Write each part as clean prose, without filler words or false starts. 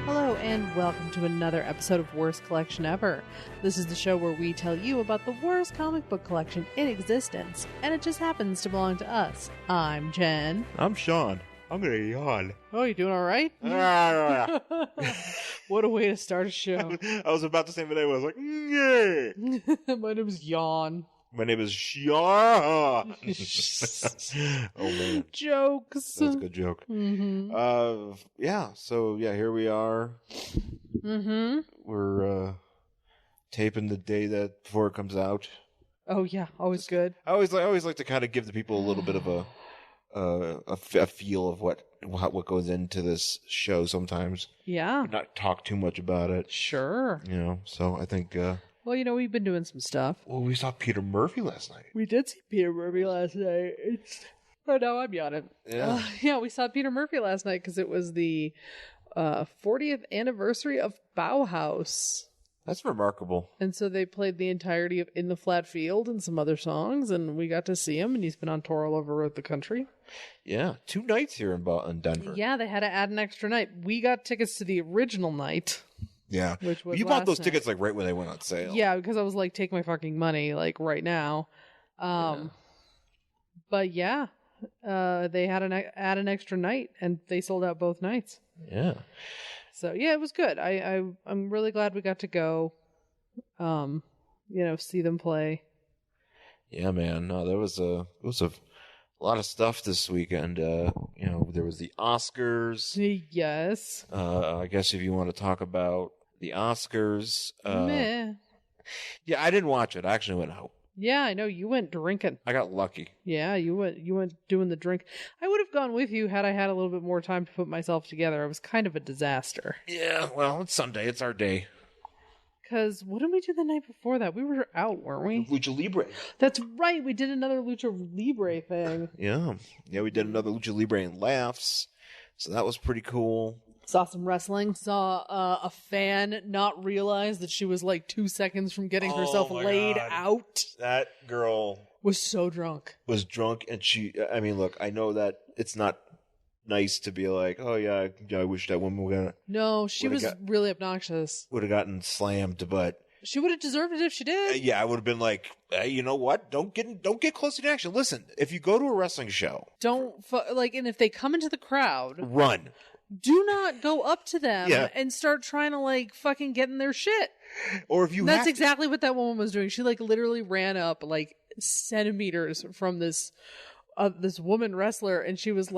Hello and welcome to another episode of Worst Collection Ever. This is the show where we tell you about the worst comic book collection in existence, and it just happens to belong to us. I'm Jen. I'm Sean. I'm gonna yawn. Oh, you doing all right? What a way to start a show. I was about to say my name. I was like, yeah. My name is Yawn. My name is Sean. Oh man, Jokes. that's a good joke. Mm-hmm. So here we are. Mm-hmm. We're taping the day that before it comes out. Oh yeah, always good. I always like to kind of give the people a little bit of a feel of what goes into this show sometimes. Yeah. Not talk too much about it. Sure. So I think. Well, we've been doing some stuff. Well, we saw Peter Murphy last night. We did see Peter Murphy last night. Oh no, I'm yawning. Yeah. We saw Peter Murphy last night because it was the 40th anniversary of Bauhaus. That's remarkable. And so they played the entirety of In the Flat Field and some other songs, and we got to see him, and he's been on tour all over the country. Yeah, 2 nights here in Denver. Yeah, they had to add an extra night. We got tickets to the original night. Yeah. Which was you bought those last tickets like right when they went on sale. Yeah, because I was like, take my fucking money, like right now. But yeah, they had add an extra night, and they sold out both nights. Yeah. So yeah, it was good. I'm really glad we got to go, see them play. Yeah, man. No, it was a lot of stuff this weekend. There was the Oscars. Yes. I guess if you want to talk about the Oscars. Meh. Yeah, I didn't watch it. I actually went out. Yeah, I know you went drinking. I got lucky. Yeah, you went doing the drink. I would have gone with you had I had a little bit more time to put myself together. I was kind of a disaster. Yeah, well, it's Sunday. It's our day. Because what did we do the night before that? We were out, weren't we? Lucha Libre. That's right. We did another Lucha Libre thing. Yeah. Yeah, we did another Lucha Libre and laughs. So that was pretty cool. Saw some wrestling. Saw a fan not realize that she was like 2 seconds from getting herself laid out. That girl was so drunk. Was drunk, and look, I know that it's not nice to be like, oh yeah, I wish that woman would. No, she was really obnoxious. Would have gotten slammed, but she would have deserved it if she did. Yeah, I would have been like, hey, you know what? Don't get close to the action. Listen, if you go to a wrestling show, and if they come into the crowd, run. Do not go up to them and start trying to fucking get in their shit. Or if you That's exactly what that woman was doing. She literally ran up centimeters from this woman wrestler, and she was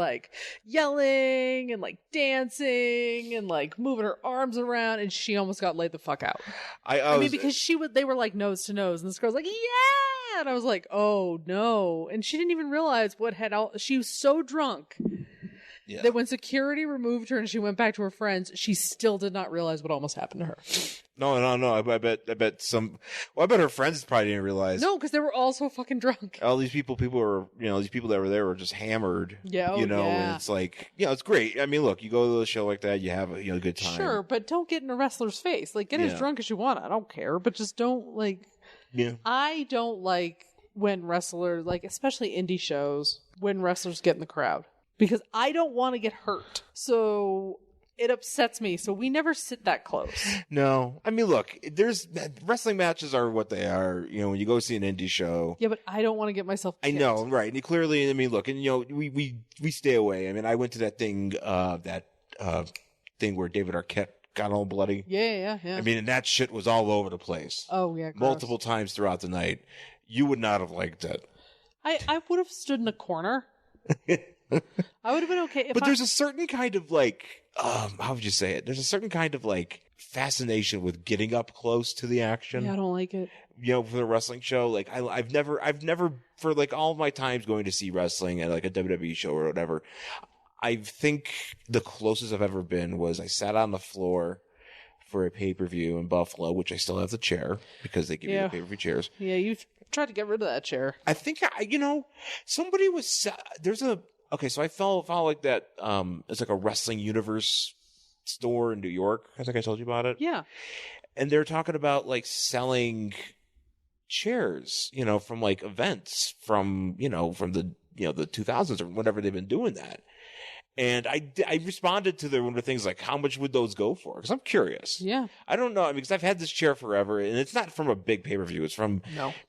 yelling and dancing and moving her arms around, and she almost got laid the fuck out. Because they were nose to nose, and this girl's like, yeah, and I was like, oh no, and she didn't even realize she was so drunk. Yeah. That when security removed her and she went back to her friends, she still did not realize what almost happened to her. No. I bet her friends probably didn't realize. No, because they were all so fucking drunk. All these people were, these people that were there were just hammered. Yeah. And it's it's great. I mean, look, you go to a show like that, you have a good time. Sure, but don't get in a wrestler's face. Get as drunk as you want. I don't care, but just don't Yeah. I don't like when wrestlers, especially indie shows, when wrestlers get in the crowd. Because I don't want to get hurt. So it upsets me. So we never sit that close. No. I mean, look, wrestling matches are what they are. When you go see an indie show. Yeah, but I don't want to get myself kicked. I know, right. And clearly, look, and we stay away. I mean, I went to that thing, thing where David Arquette got all bloody. Yeah. I mean, and that shit was all over the place. Oh, yeah. Gross. Multiple times throughout the night. You would not have liked it. I would have stood in a corner. I would have been okay. But there's a certain kind of how would you say it? There's a certain kind of fascination with getting up close to the action. Yeah, I don't like it. For the wrestling show, I've never for all of my times going to see wrestling at a WWE show or whatever. I think the closest I've ever been was I sat on the floor for a pay-per-view in Buffalo, which I still have the chair because they give you the pay-per-view chairs. Yeah, you've tried to get rid of that chair. I think somebody was so I follow that it's a Wrestling Universe store in New York. I think I told you about it. Yeah. And they're talking about selling chairs, from events from the 2000s or whenever they've been doing that. And I responded to one of the things like, how much would those go for? Because I'm curious. Yeah. I don't know. I mean, because I've had this chair forever, and it's not from a big pay-per-view. It's from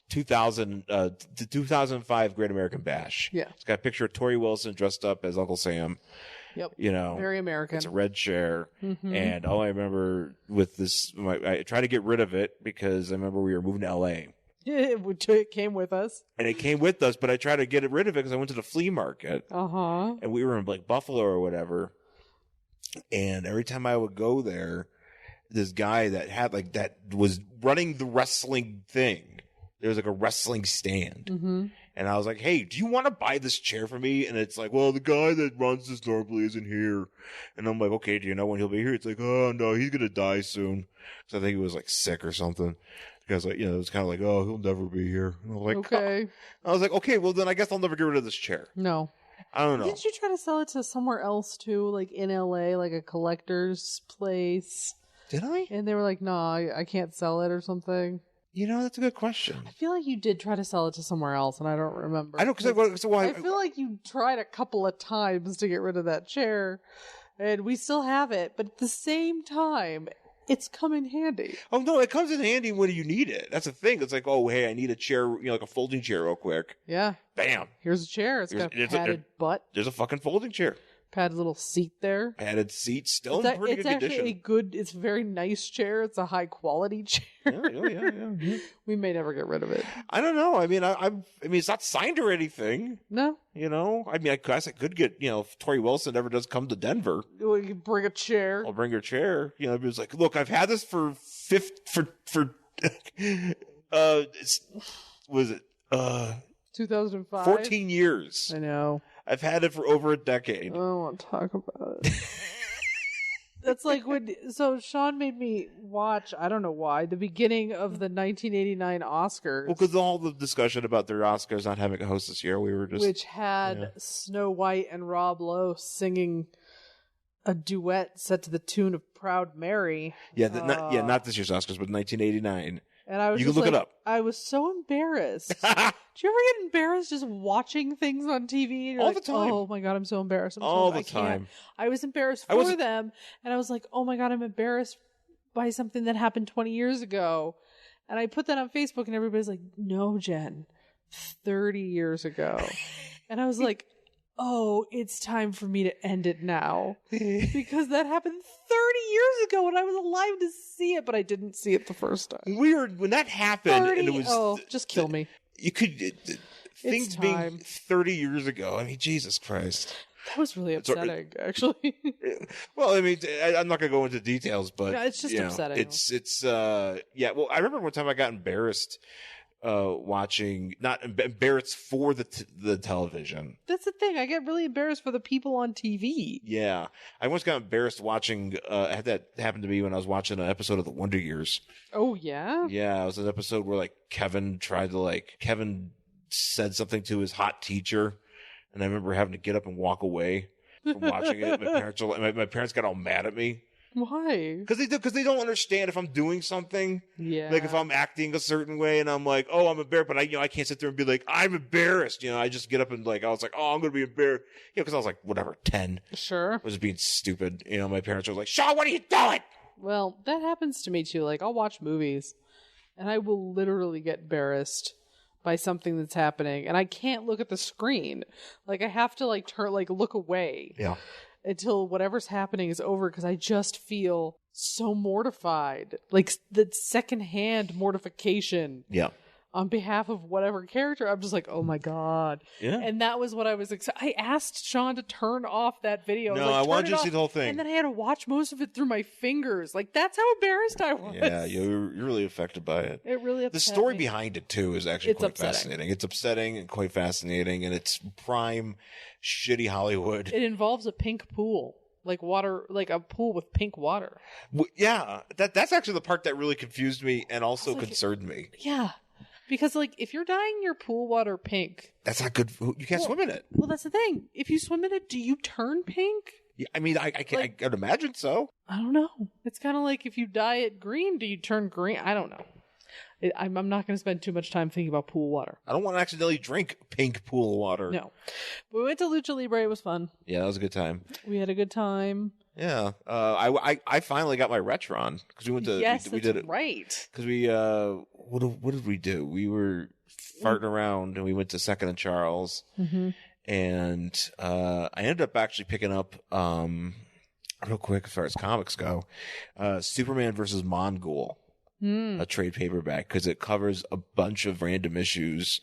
2005 Great American Bash. Yeah. It's got a picture of Tori Wilson dressed up as Uncle Sam. Yep. You know, very American. It's a red chair. Mm-hmm. And all I remember with this, I tried to get rid of it because I remember we were moving to LA. It came with us. And it came with us, but I tried to get rid of it because I went to the flea market. Uh-huh. And we were in like Buffalo or whatever. And every time I would go there, this guy that was running the wrestling thing. There was like a wrestling stand. Mm-hmm. And I was like, hey, do you want to buy this chair for me? And it's like, well, the guy that runs this normally isn't here. And I'm like, okay, do you know when he'll be here? It's like, oh, no, he's going to die soon. So I think he was like sick or something. Because, like, you know, it's kind of like, oh, he'll never be here. And I was like, okay. Oh. I was like, okay, well, then I guess I'll never get rid of this chair. No. I don't know. Didn't you try to sell it to somewhere else, too? Like in LA, like a collector's place? Did I? And they were like, no, I can't sell it or something. You know, that's a good question. I feel like you did try to sell it to somewhere else, and I don't remember. I don't, I feel like you tried a couple of times to get rid of that chair, and we still have it, but at the same time, it's come in handy. Oh, no, it comes in handy when you need it. That's the thing. It's like, oh, hey, I need a chair, you know, like a folding chair real quick. Yeah. Bam. Here's a chair. It's got a padded butt. There's a fucking folding chair. Padded little seat there. Padded seat, still in pretty good condition. It's a very nice chair. It's a high quality chair. Yeah. We may never get rid of it. I don't know. I mean, I mean, it's not signed or anything. No. You know, I mean, I guess I could get, you know, if Tori Wilson ever does come to Denver, we can bring a chair. I'll bring her chair. You know, it's like, look, I've had this for was it 2005? 14 years. I know. I've had it for over a decade. I don't want to talk about it. That's like so Sean made me watch, I don't know why, the beginning of the 1989 Oscars. Well, because all the discussion about their Oscars not having a host this year, we were just... Which had Snow White and Rob Lowe singing a duet set to the tune of Proud Mary. Yeah, not this year's Oscars, but 1989. And I was you can look it up. I was so embarrassed. Do you ever get embarrassed just watching things on TV? And you're all the time. Oh my God, I'm so embarrassed. All the time. I was embarrassed for them. And I was like, oh my God, I'm embarrassed by something that happened 20 years ago. And I put that on Facebook and everybody's like, no, Jen, 30 years ago. And I was like, oh, it's time for me to end it now. Because that happened 30 years ago and I was alive to see it, but I didn't see it the first time. Weird. When that happened, 30, and it was... Oh, just kill me. You could... things being 30 years ago. I mean, Jesus Christ. That was really upsetting, actually. Well, I mean, I'm not going to go into details, but... No, it's just upsetting. Yeah, well, I remember one time I got embarrassed watching, not embarrassed for the television. That's the thing. I get really embarrassed for the people on TV. Yeah. I once got embarrassed watching, that happened to me when I was watching an episode of The Wonder Years. Oh, yeah? Yeah, it was an episode where, like, Kevin said something to his hot teacher, and I remember having to get up and walk away from watching it. My parents got all mad at me. Why? Because they don't understand if I'm doing something. Yeah. Like if I'm acting a certain way and I'm like, oh, I'm embarrassed, but I can't sit there and be like, I'm embarrassed. You know, I just get up and I was like, oh, I'm going to be embarrassed. You know, because I was like, whatever, 10. Sure. I was being stupid. You know, my parents were like, Sean, what are you doing? Well, that happens to me too. Like I'll watch movies and I will literally get embarrassed by something that's happening and I can't look at the screen. Like I have to look away. Yeah. Until whatever's happening is over because I just feel so mortified. Like the secondhand mortification. Yeah. On behalf of whatever character. I'm just like, oh my God. Yeah. And that was what I was excited. I asked Sean to turn off that video. No, I wanted you to see the whole thing. And then I had to watch most of it through my fingers. Like that's how embarrassed I was. Yeah, you're really affected by it. It really upset The story me. behind it too is actually quite fascinating. It's upsetting and quite fascinating, and it's prime shitty Hollywood. It involves a pink pool. Like water, like a pool with pink water. Well, yeah, that's actually the part that really confused me and also concerned me. Yeah. Because, like, if you're dyeing your pool water pink... That's not good. You can't swim in it. Well, that's the thing. If you swim in it, do you turn pink? Yeah, I mean, I could imagine so. I don't know. It's kind of like if you dye it green, do you turn green? I don't know. I'm not going to spend too much time thinking about pool water. I don't want to accidentally drink pink pool water. No. But we went to Lucha Libre. It was fun. Yeah, that was a good time. We had a good time. Yeah. I finally got my Retron because we went to we did it right. because we what did we do? We were farting around and we went to Second and Charles, and I ended up actually picking up real quick as far as comics go, Superman versus Mongol, a trade paperback because it covers a bunch of random issues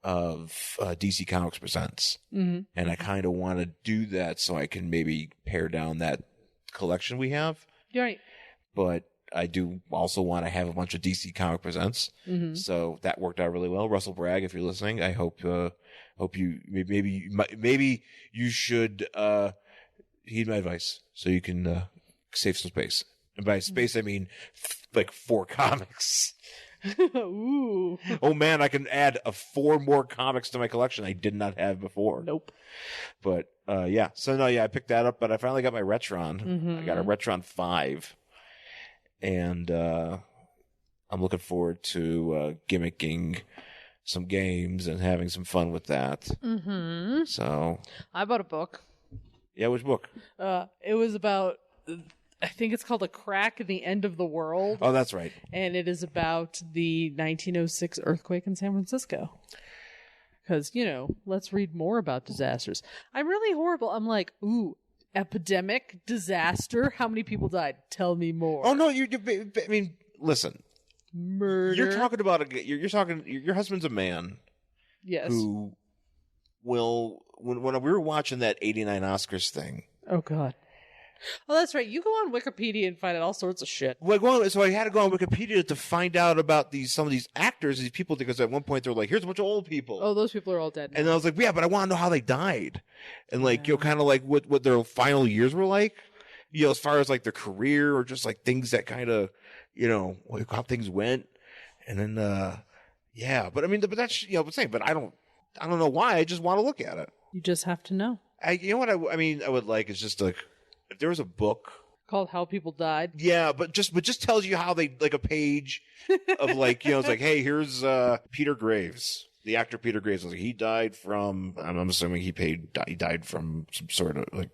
of DC Comics Presents, and I kind of want to do that so I can maybe pare down that collection we have. Right. But I do also want to have a bunch of DC Comic Presents, so that worked out really well. Russell Bragg, if you're listening, I hope you maybe you should heed my advice so you can save some space. And by space, I mean like 4 comics. Ooh. Oh man, I can add 4 more comics to my collection I did not have before. Nope. But yeah, so no, yeah, I picked that up, but I finally got my Retron. I got a Retron 5, and I'm looking forward to gimmicking some games and having some fun with that. So I bought a book. Yeah, which book? It was about, I think it's called A Crack in the End of the World. Oh, that's right. And it is about the 1906 earthquake in San Francisco. Because, let's read more about disasters. I'm really horrible. I'm like, ooh, epidemic, disaster. How many people died? Tell me more. Oh, no, I mean, listen. Murder. You're talking about, you're talking, your husband's a man. Yes. Who will, when we were watching that 89 Oscars thing. Oh, God. Oh, that's right. You go on Wikipedia and find out all sorts of shit. Well, so I had to go on Wikipedia to find out about some of these actors, these people, because at one point they were like, here's a bunch of old people. Oh, those people are all dead now. And I was like, yeah, but I want to know how they died. And like, kind of like what their final years were like, as far as like their career or just like things that kind of, like how things went. And then, yeah, but I mean, but that's, but saying, but I don't know why. I just want to look at it. You just have to know. You know what I mean, I would like is just like, if there was a book called How People Died. Yeah, but just tells you how they, like a page of like, it's like, hey, here's Peter Graves, the actor Peter Graves. Like, he died from, I'm assuming he died from some sort of like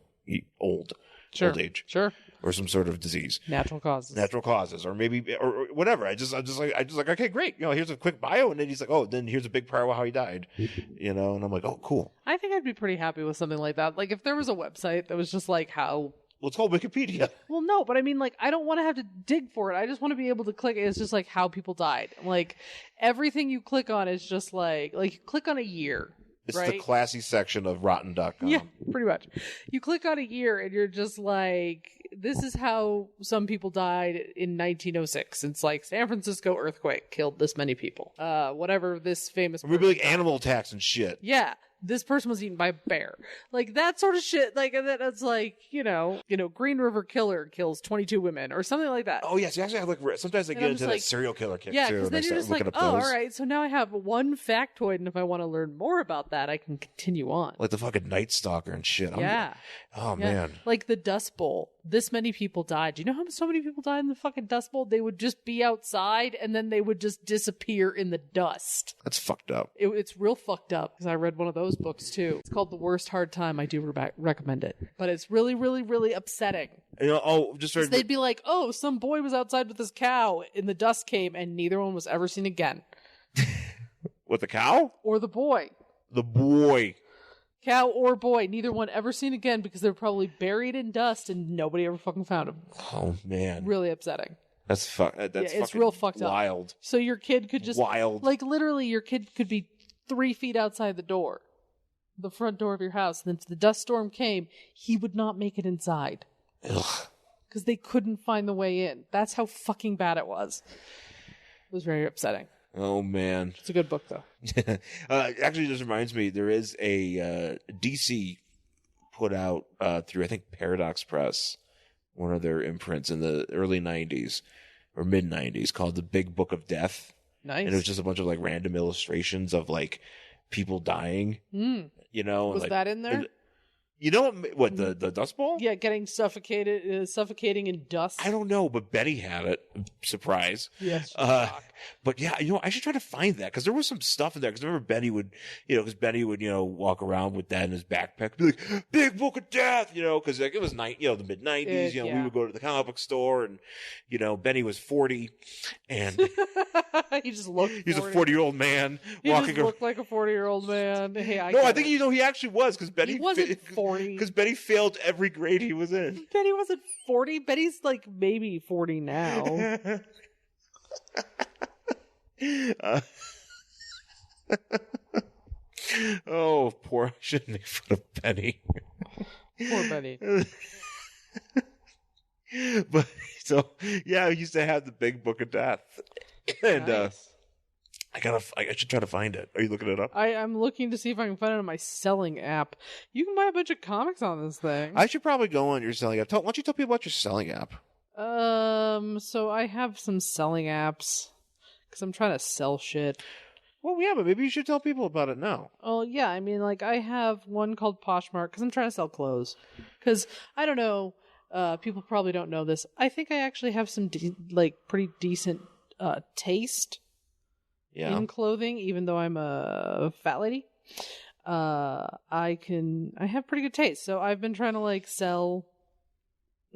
old age. Sure. Or some sort of disease. Natural causes. Or maybe, or whatever. I just like, okay, great. Here's a quick bio. And then he's like, oh, then here's a big part of how he died. And I'm like, oh, cool. I think I'd be pretty happy with something like that. Like if there was a website that was just like how. Well, it's called Wikipedia. Well, no, but I mean, like, I don't want to have to dig for it. I just want to be able to click. It's just like how people died. Like everything you click on is just like you click on a year. It's right? the classy section of Rotten.com. Yeah, pretty much. You click on a year and you're just like, this is how some people died in 1906. It's like San Francisco earthquake killed this many people. Whatever this famous. Maybe like animal attacks and shit. Yeah. This person was eaten by a bear. Like that sort of shit. Like that's like, Green River Killer kills 22 women or something like that. Oh, yes. Actually, I look, sometimes I get into that serial killer kick too. Yeah, because then you're just like, oh, all right. So now I have one factoid, and if I want to learn more about that, I can continue on. Like the fucking Night Stalker and shit. Man. Like the Dust Bowl. This many people died. Do you know how so many people died in the fucking Dust Bowl? They would just be outside, and then they would just disappear in the dust. That's fucked up. It's real fucked up, because I read one of those books too. It's called The Worst Hard Time. I do recommend it. But it's really, really, really upsetting. They'd be like, oh, some boy was outside with his cow, and the dust came, and neither one was ever seen again. With the cow? Or the boy. The boy. Cow or boy, neither one ever seen again because they're probably buried in dust and nobody ever fucking found them. Oh, man. Really upsetting. That's it's real fucked up. Wild. So your kid could just... Wild. Like, literally, your kid could be 3 feet outside the door. The front door of your house. And then if the dust storm came, he would not make it inside. Ugh. Because they couldn't find the way in. That's how fucking bad it was. It was very upsetting. Oh, man. It's a good book, though. Actually, this reminds me, there is a DC put out through, I think, Paradox Press, one of their imprints in the early 90s or mid-90s, called The Big Book of Death. Nice. And it was just a bunch of, like, random illustrations of, like, people dying. Was that in there? You know what the Dust Bowl? Yeah, getting suffocating in dust. I don't know, but Betty had it. Surprise. Yes. But yeah, I should try to find that because there was some stuff in there. Because I remember Betty would, walk around with that in his backpack, be like, "Big Book of Death," because like it was the mid '90s. We would go to the comic book store, and Benny was 40, and he just looked. He's a 40-year-old man walking. He looked like a 40-year-old man. Hey, I think he actually was because Betty he wasn't 40. Because Betty failed every grade he was in. Betty wasn't 40. Betty's like maybe 40 now. Oh, poor! I shouldn't make fun of Betty. Poor Betty. But I used to have the Big Book of Death, and nice. I should try to find it. Are you looking it up? I'm looking to see if I can find it on my selling app. You can buy a bunch of comics on this thing. I should probably go on your selling app. Why don't you tell people about your selling app? So I have some selling apps because I'm trying to sell shit. Well, yeah, but maybe you should tell people about it now. Oh, yeah. I mean, like, I have one called Poshmark because I'm trying to sell clothes. Because, I don't know, people probably don't know this. I think I actually have some, pretty decent taste in clothing, even though I'm a fat lady. I have pretty good taste. So I've been trying to, sell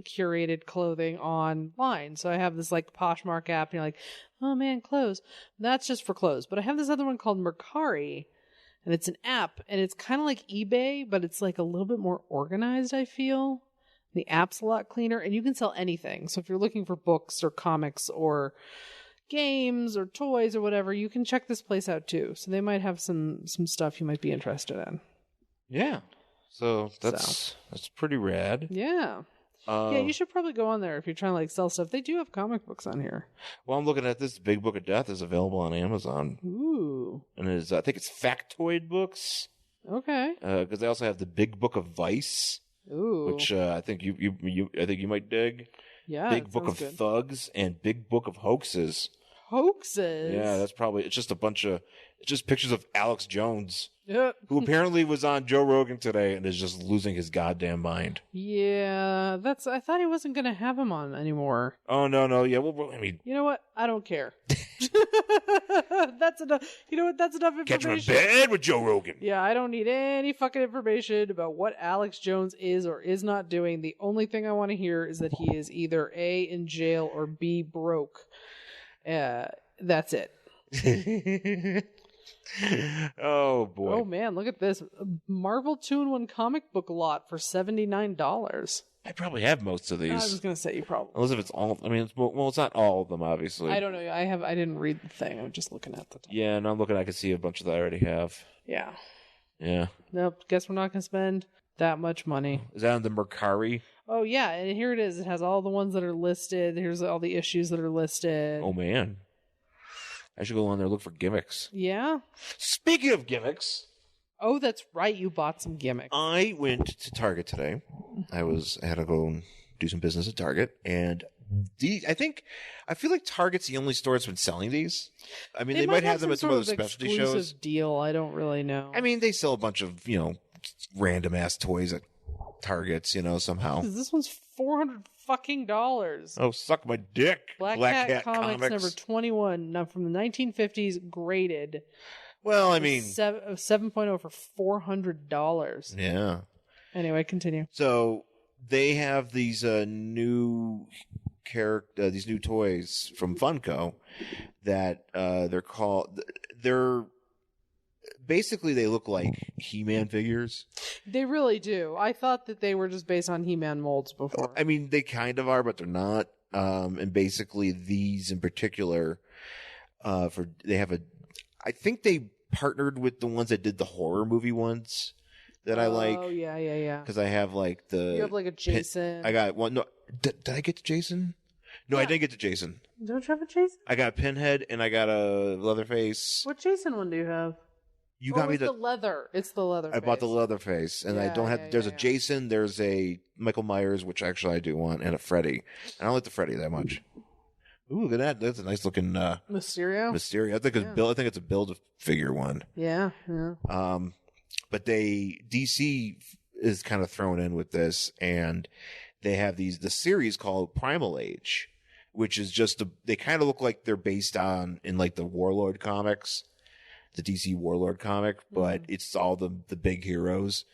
curated clothing online. So I have this Poshmark app, and you're like, oh man, clothes. That's just for clothes. But I have this other one called Mercari, and it's an app, and it's kind of like eBay, but it's a little bit more organized, I feel. The app's a lot cleaner, and you can sell anything. So if you're looking for books or comics or games or toys or whatever, you can check this place out too. So they might have some stuff you might be interested in. Yeah. So that's pretty rad. Yeah. Yeah, you should probably go on there if you're trying to sell stuff. They do have comic books on here. Well, I'm looking at this. Big Book of Death is available on Amazon. Ooh. And I think it's Factoid Books. Okay. Because they also have the Big Book of Vice. Ooh. Which I think you might dig. Yeah. Big Book of Thugs and Big Book of Hoaxes. Hoaxes? Yeah, it's just just pictures of Alex Jones. Yep. Who apparently was on Joe Rogan today and is just losing his goddamn mind. Yeah, I thought he wasn't going to have him on anymore. Oh, no. Yeah, well, I mean. You know what? I don't care. That's enough. You know what? That's enough information. Catch him in bed with Joe Rogan. Yeah, I don't need any fucking information about what Alex Jones is or is not doing. The only thing I want to hear is that he is either A, in jail, or B, broke. That's it. Oh boy. Oh man, look at this. Marvel 2-in-1 comic book lot for $79. I probably have most of these. I was going to say you probably. Unless if it's all, I mean, it's not all of them, obviously. I don't know. I didn't read the thing. I'm just looking at the top. Yeah, no, I'm looking. I can see a bunch that I already have. Yeah. Yeah. Nope. Guess we're not going to spend that much money. Is that on the Mercari? Oh yeah, and here it is. It has all the ones that are listed. Here's all the issues that are listed. Oh man. I should go on there and look for gimmicks. Yeah. Speaking of gimmicks. Oh, that's right. You bought some gimmicks. I went to Target today. I had to go and do some business at Target, and I feel like Target's the only store that's been selling these. I mean, they might have them at some other specialty shows. Deal. I don't really know. I mean, they sell a bunch of random ass toys at Targets. Somehow. This one's $400 fucking dollars. Oh, suck my dick. Black Cat Comics number 21, now from the 1950s, graded. Well, I mean, 7.0 for $400. Yeah. Anyway, continue. So they have these new toys from Funko that they're basically they look like He-Man figures. They really do. I thought that they were just based on He-Man molds before. I mean, they kind of are, but they're not. And basically, these in particular, I think they partnered with the ones that did the horror movie ones that I like. Oh yeah. Because I have you have a Jason. I got one. No, did I get to Jason? No, yeah. I didn't get to Jason. Don't you have a Jason? I got Pinhead and I got a Leatherface. What Jason one do you have? You got me the leather. It's the Leatherface. I bought the Leatherface, and I don't have. There's a Jason. There's a Michael Myers, which actually I do want, and a Freddy. I don't like the Freddy that much. Ooh, look at that! That's a nice looking Mysterio. I think it's I think it's a build-a-figure one. Yeah. But DC is kind of thrown in with this, and they have the series called Primal Age, which is just they kind of look like they're based on in like the Warlord comics, the DC Warlord comic, but it's all the big heroes.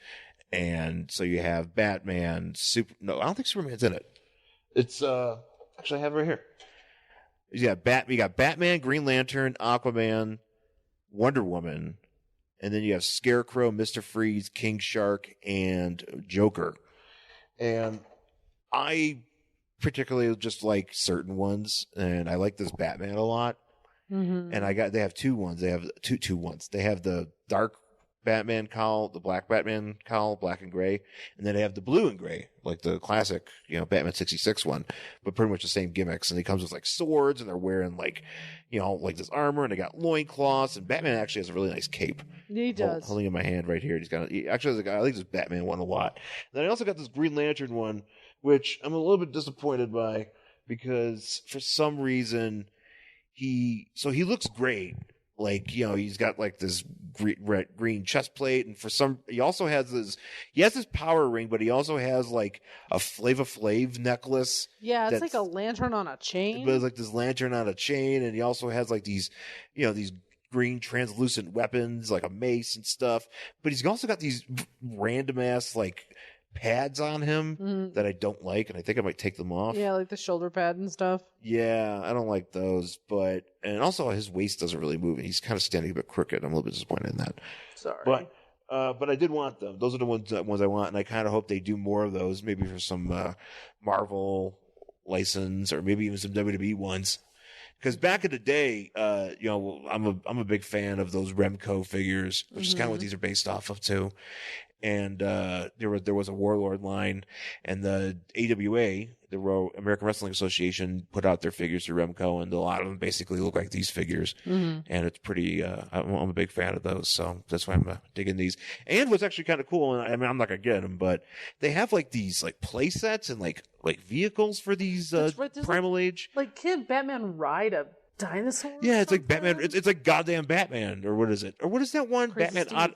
And so you have Batman, no, I don't think Superman's in it. It's actually I have it right here. You got Batman, Green Lantern, Aquaman, Wonder Woman, and then you have Scarecrow, Mr. Freeze, King Shark, and Joker. And I particularly just like certain ones, and I like this Batman a lot. And they have two ones. They have two ones. They have the dark Batman cowl, the black Batman cowl, black and gray, and then they have the blue and gray, like the classic, Batman 66 one, but pretty much the same gimmicks. And he comes with like swords, and they're wearing like, like this armor, and they got loincloths, and Batman actually has a really nice cape. He does. Holding in my hand right here. I like this Batman one a lot. And then I also got this Green Lantern one, which I'm a little bit disappointed by, because for some reason he looks great. Like, he's got like this green chest plate, and he also has this power ring, but he also has like a Flava Flav necklace. Yeah, it's like a lantern on a chain. But it's like this lantern on a chain, and he also has like these, these green translucent weapons, like a mace and stuff. But he's also got these random ass like pads on him that I don't like, and I think I might take them off. Yeah, like the shoulder pad and stuff. Yeah, I don't like those, and also his waist doesn't really move, and he's kind of standing a bit crooked. I'm a little bit disappointed in that. Sorry. But I did want them. Those are the ones I want, and I kind of hope they do more of those, maybe for some Marvel license, or maybe even some WWE ones. Because back in the day, I'm a big fan of those Remco figures, which is kind of what these are based off of too. And there was a Warlord line, and the AWA, the American Wrestling Association, put out their figures through Remco, and a lot of them basically look like these figures. And it's pretty. I'm a big fan of those, so that's why I'm digging these. And what's actually kind of cool, and I mean, I'm not gonna get them, but they have like these like play sets and like vehicles for these Primal Age. Like, can Batman ride a dinosaur? Yeah, it's like Batman. It's like goddamn Batman, or what is it? Or what is that one? Crazy Batman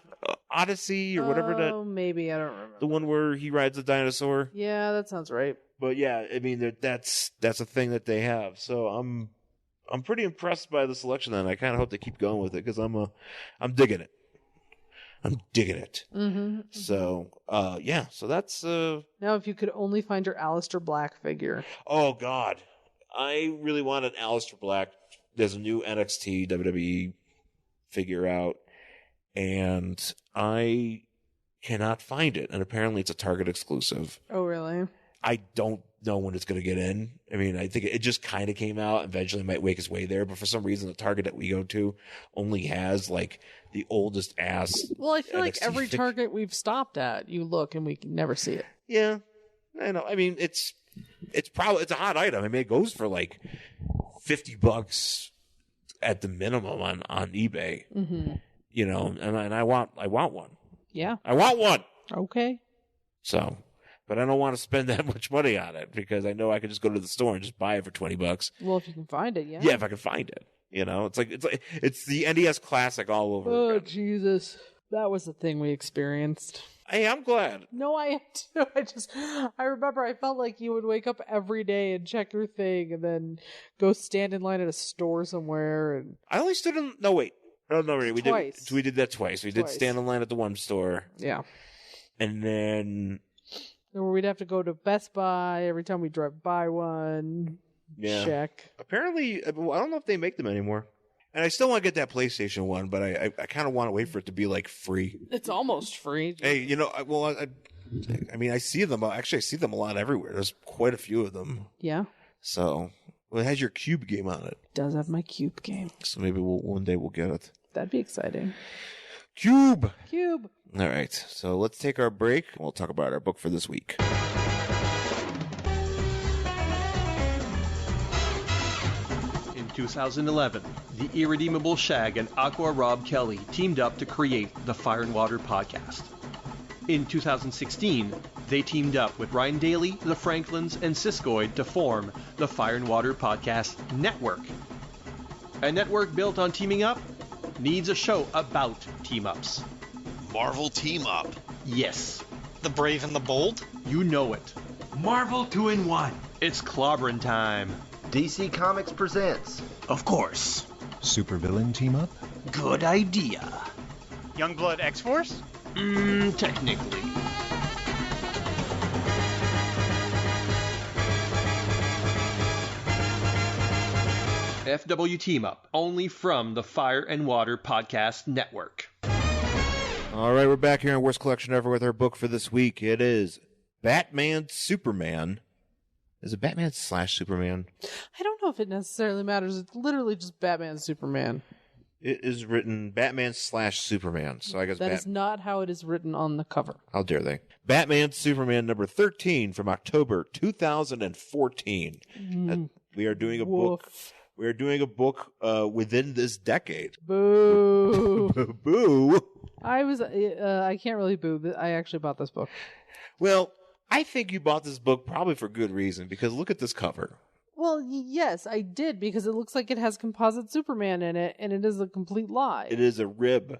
Odyssey, or whatever that. Oh, maybe, I don't remember. The one where he rides a dinosaur. Yeah, that sounds right. But yeah, I mean that's a thing that they have. So I'm pretty impressed by the selection, and I kind of hope they keep going with it, because I'm digging it. I'm digging it. So so that's Now, if you could only find your Aleister Black figure. Oh God, I really want an Aleister Black. There's a new NXT WWE figure out, and I cannot find it. And apparently it's a Target exclusive. Oh, really? I don't know when it's going to get in. I mean, I think it just kind of came out. Eventually might make its way there. But for some reason, the Target that we go to only has like the oldest ass. Well, I feel like NXT every Target we've stopped at, you look and we can never see it. Yeah, I know. I mean, it's a hot item. I mean, it goes for like $50 at the minimum on eBay. And I want one. Yeah, I want one. Okay. So, but I don't want to spend that much money on it, because I know I could just go to the store and just buy it for $20. Well, if you can find it, yeah. Yeah, if I can find it. It's the NES Classic all over. Oh, again. Jesus. That was the thing we experienced. Hey, I'm glad. No, I am too. I remember I felt like you would wake up every day and check your thing and then go stand in line at a store somewhere. And I only stood in. No, wait. Oh, no, wait. Twice. We did that twice. We did stand in line at the one store. Yeah. And then. Or we'd have to go to Best Buy every time we drive by one. Yeah. Check. Apparently, I don't know if they make them anymore. And I still want to get that PlayStation one, but I kind of want to wait for it to be like free. It's almost free. Hey, I mean, I see them. Actually, I see them a lot everywhere. There's quite a few of them. Yeah. So, it has your Cube game on it. It does have my Cube game. So maybe one day we'll get it. That'd be exciting. Cube. All right. So let's take our break, and we'll talk about our book for this week. In 2011, the irredeemable Shag and Aqua Rob Kelly teamed up to create the Fire and Water podcast. In 2016, they teamed up with Ryan Daly, the Franklins, and Siskoid to form the Fire and Water Podcast Network. A network built on teaming up needs a show about team-ups. Marvel Team Up. Yes. The the brave and the bold? You know it. Marvel 2-in-1. It's clobbering time. DC Comics presents. Of course. Supervillain team up? Good idea. Youngblood X-Force? Technically. FW Team Up, only from the Fire and Water Podcast Network. All right, we're back here on Worst Collection Ever with our book for this week. It is Batman Superman. Is it Batman / Superman? I don't know if it necessarily matters. It's literally just Batman Superman. It is written Batman / Superman. So I guess that is not how it is written on the cover. How dare they? Batman Superman number 13 from October 2014. We are doing a book. We are doing a book within this decade. Boo. Boo. I can't really boo. I actually bought this book. Well, I think you bought this book probably for good reason, because look at this cover. Well, yes, I did, because it looks like it has composite Superman in it, and it is a complete lie. It is a rib.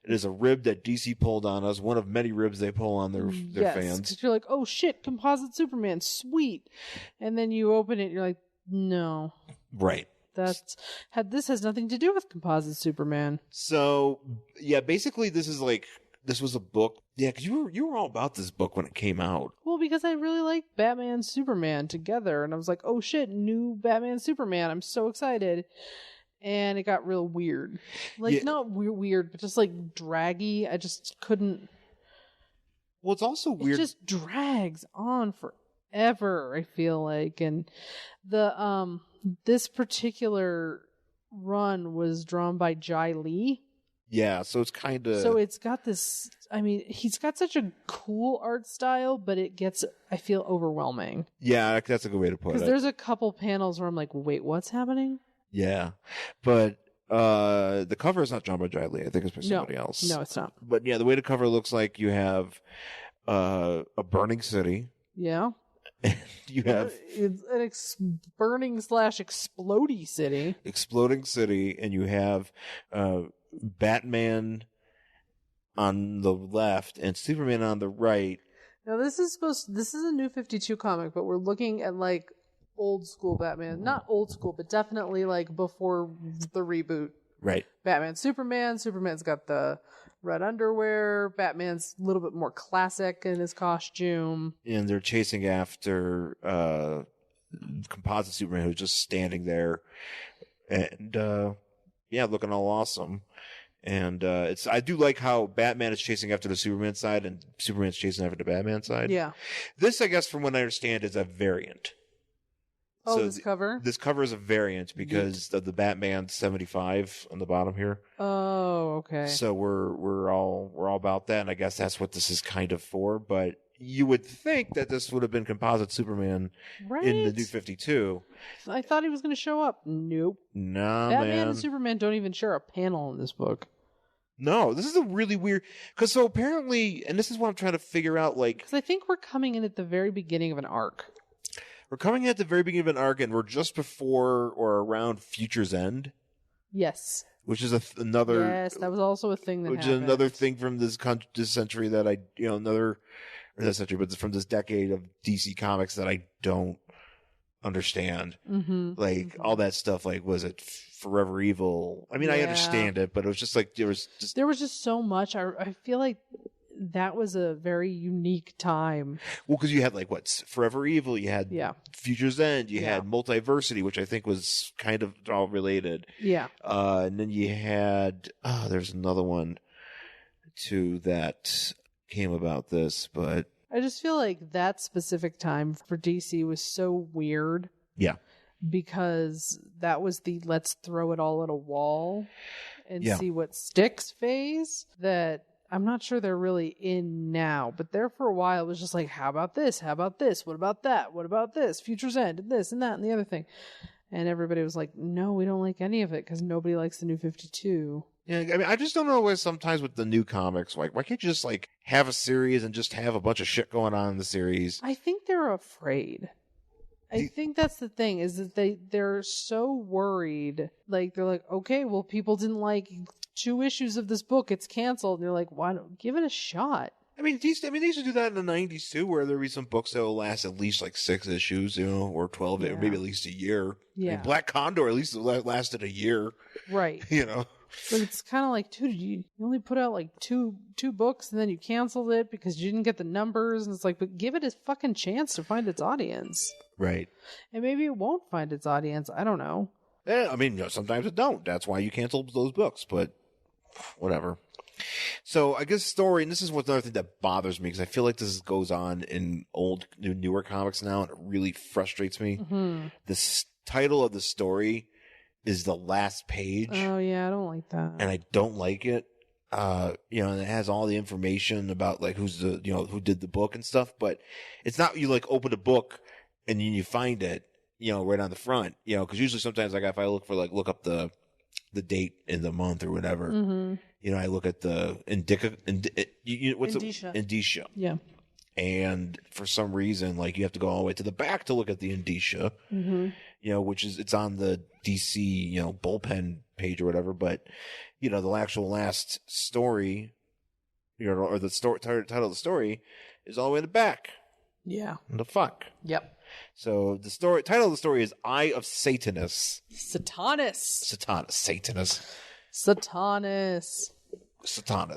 It is a rib that DC pulled on us, one of many ribs they pull on their fans. Because you're like, oh shit, composite Superman, sweet. And then you open it, and you're like, no. Right. This has nothing to do with composite Superman. So, yeah, basically this was a book. Yeah, because you were all about this book when it came out. Well, because I really like Batman Superman together, and I was like, oh shit, new Batman Superman. I'm so excited. And it got real weird. Not weird, but just like draggy. I just couldn't. Well, it's also weird. It just drags on forever, I feel like. And the this particular run was drawn by Jai Lee. Yeah, so it's kind of... So it's got this... I mean, he's got such a cool art style, but it gets, I feel, overwhelming. Yeah, that's a good way to put it. Because there's a couple panels where I'm like, wait, what's happening? Yeah, but the cover is not drawn by Jai Lee. I think it's by somebody else. No, it's not. But yeah, the way the cover looks like, you have a burning city. Yeah. You have it's an burning / explodey city. Exploding city, and you have Batman on the left and Superman on the right. Now this is a New 52 comic, but we're looking at like old school Batman. Not old school, but definitely like before the reboot. Right. Batman Superman. Superman's got the red underwear. Batman's a little bit more classic in his costume. And they're chasing after composite Superman, who's just standing there and looking all awesome. And I do like how Batman is chasing after the Superman side and Superman's chasing after the Batman side. Yeah. This, I guess, from what I understand, is a variant. Oh, so this cover? This cover is a variant because of the Batman 75 on the bottom here. Oh, okay. So we're all about that, and I guess that's what this is kind of for. But you would think that this would have been composite Superman in the New 52. I thought he was going to show up. Nope. Nah, Batman and Superman don't even share a panel in this book. No, this is a really weird... Because so apparently, and this is what I'm trying to figure out, like... Because I think we're coming in at the very beginning of an arc. We're coming at the very beginning of an arc, and we're just before or around Future's End. Yes. Which is another... Yes, that was also a thing that happened. Which is another thing from this century that I... but from this decade of DC Comics that I don't understand. Mm-hmm. All that stuff, was it Forever Evil? I mean, I understand it, but it was just like, there was just so much. I feel like that was a very unique time. Well, because you had Forever Evil, you had Future's End, you had Multiversity, which I think was kind of all related. Yeah. And then you had, there's another one too that came about this, but I just feel like that specific time for DC was so weird. Yeah. Because that was the let's throw it all at a wall and see what sticks phase that I'm not sure they're really in now. But there for a while it was just like, how about this? How about this? What about that? What about this? Future's End and this and that and the other thing. And everybody was like, no, we don't like any of it because nobody likes the New 52. Yeah, I mean, I just don't know why sometimes with the new comics, why can't you just have a series and just have a bunch of shit going on in the series? I think they're afraid. I think that's the thing, is that they're so worried. They're like, okay, well, people didn't like 2 issues of this book. It's canceled. And they're like, why don't give it a shot? I mean, they used to do that in the 90s too, where there'd be some books that will last at least like 6 issues, or 12, or maybe at least a year. Yeah. I mean, Black Condor at least lasted a year. Right. But it's kind of like, dude, you only put out like two books and then you canceled it because you didn't get the numbers. And it's like, but give it a fucking chance to find its audience. Right. And maybe it won't find its audience. I don't know. Yeah, I mean, sometimes it don't. That's why you cancel those books, but whatever. So I guess story, and this is what's another thing that bothers me, because I feel like this goes on in newer comics now, and it really frustrates me. Mm-hmm. The title of the story is the last page. Oh yeah, I don't like that. And I don't like it. And it has all the information about like who did the book and stuff, but it's not you like open a book and then you find it, right on the front, because usually sometimes like if I look up the date in the month or whatever, I look at the indicia. Yeah. And for some reason, like you have to go all the way to the back to look at the indicia, which is, it's on the DC, bullpen page or whatever. But, the actual last story, or the story title of the story is all the way in the back. Yeah. What the fuck? Yep. So the title of the story is Eye of Satanus. Satanus.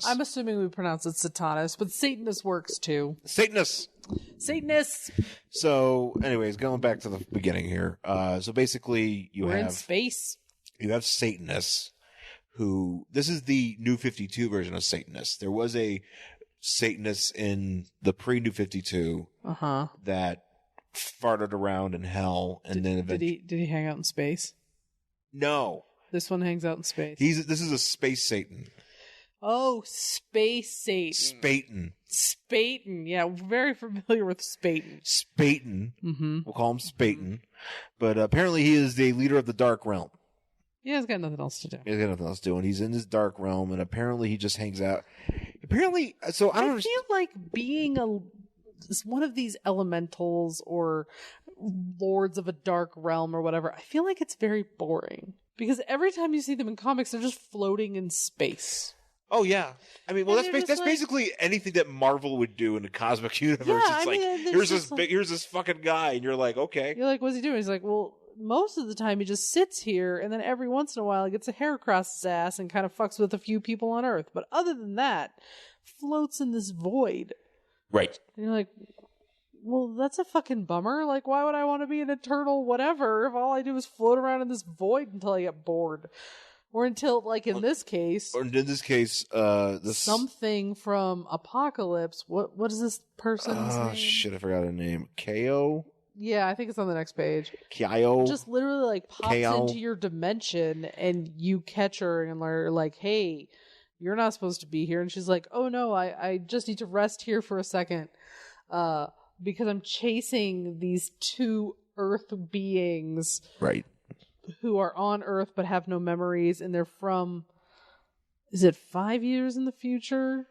I'm assuming we pronounce it Satanus, but Satanus works too. Satanus. So, anyways, going back to the beginning here. So basically, we're in space. You have Satanists, who, this is the New 52 version of Satanists. There was a Satanist in the pre-New 52 that farted around in hell, and then eventually did he hang out in space? No, this one hangs out in space. This is a space Satan. Oh, Space Satan. Spaten. Yeah, very familiar with Spaten. We'll call him Spaten. But apparently he is the leader of the Dark Realm. Yeah, he's got nothing else to do. And he's in this Dark Realm, and apparently he just hangs out. Apparently, so I feel like being one of these elementals or lords of a dark realm or whatever, I feel like it's very boring. Because every time you see them in comics, they're just floating in space. Oh, yeah. I mean, well, that's basically anything that Marvel would do in the cosmic universe. Yeah, it's here's this fucking guy, and you're like, okay. You're like, what's he doing? He's like, well, most of the time he just sits here, and then every once in a while he gets a hair across his ass and kind of fucks with a few people on Earth. But other than that, floats in this void. Right. And you're like, well, that's a fucking bummer. Like, why would I want to be an eternal whatever if all I do is float around in this void until I get bored? Or until, like in this case, something from Apocalypse. What is this person's name? Oh shit, I forgot her name. Ko? Yeah, I think it's on the next page. Kyo? Just literally like pops into your dimension and you catch her and are like, hey, you're not supposed to be here. And she's like, oh no, I just need to rest here for a second. Because I'm chasing these two Earth beings. Right. Who are on Earth but have no memories, and they're from, is it 5 years in the future?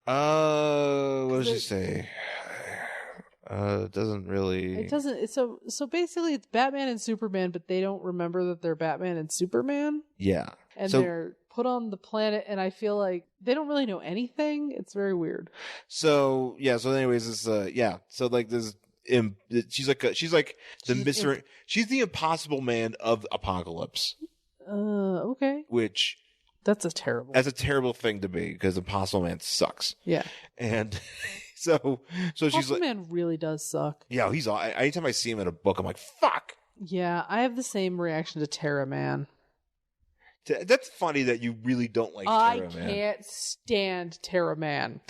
What does she say? It doesn't really. It doesn't. So basically, it's Batman and Superman, but they don't remember that they're Batman and Superman. Yeah, and they're put on the planet, and I feel like they don't really know anything. It's very weird. So yeah. So anyways, this So like this. She's the Impossible Man of Apocalypse. Okay. Which that's a terrible thing to be, because Impossible Man sucks. Yeah. And so she's like, Man really does suck. Yeah, he's anytime I see him in a book, I'm like, fuck. Yeah, I have the same reaction to Terra Man. That's funny that you really don't like Terra Man. I can't stand Terra Man.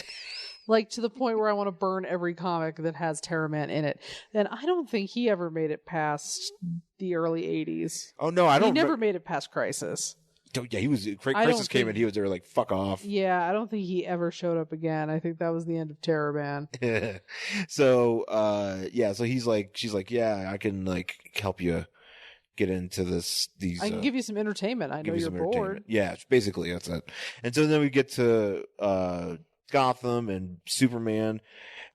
Like, to the point where I want to burn every comic that has Terra Man in it. Then I don't think he ever made it past the early 80s. Oh, no, I don't. He never made it past Crisis. Yeah, he was. Crisis came and he was there like, fuck off. Yeah, I don't think he ever showed up again. I think that was the end of Terra Man. So, so she's like, yeah, I can like help you get into these. I can give you some entertainment. I know you're bored. Yeah, basically that's it. And so then we get to Gotham and Superman,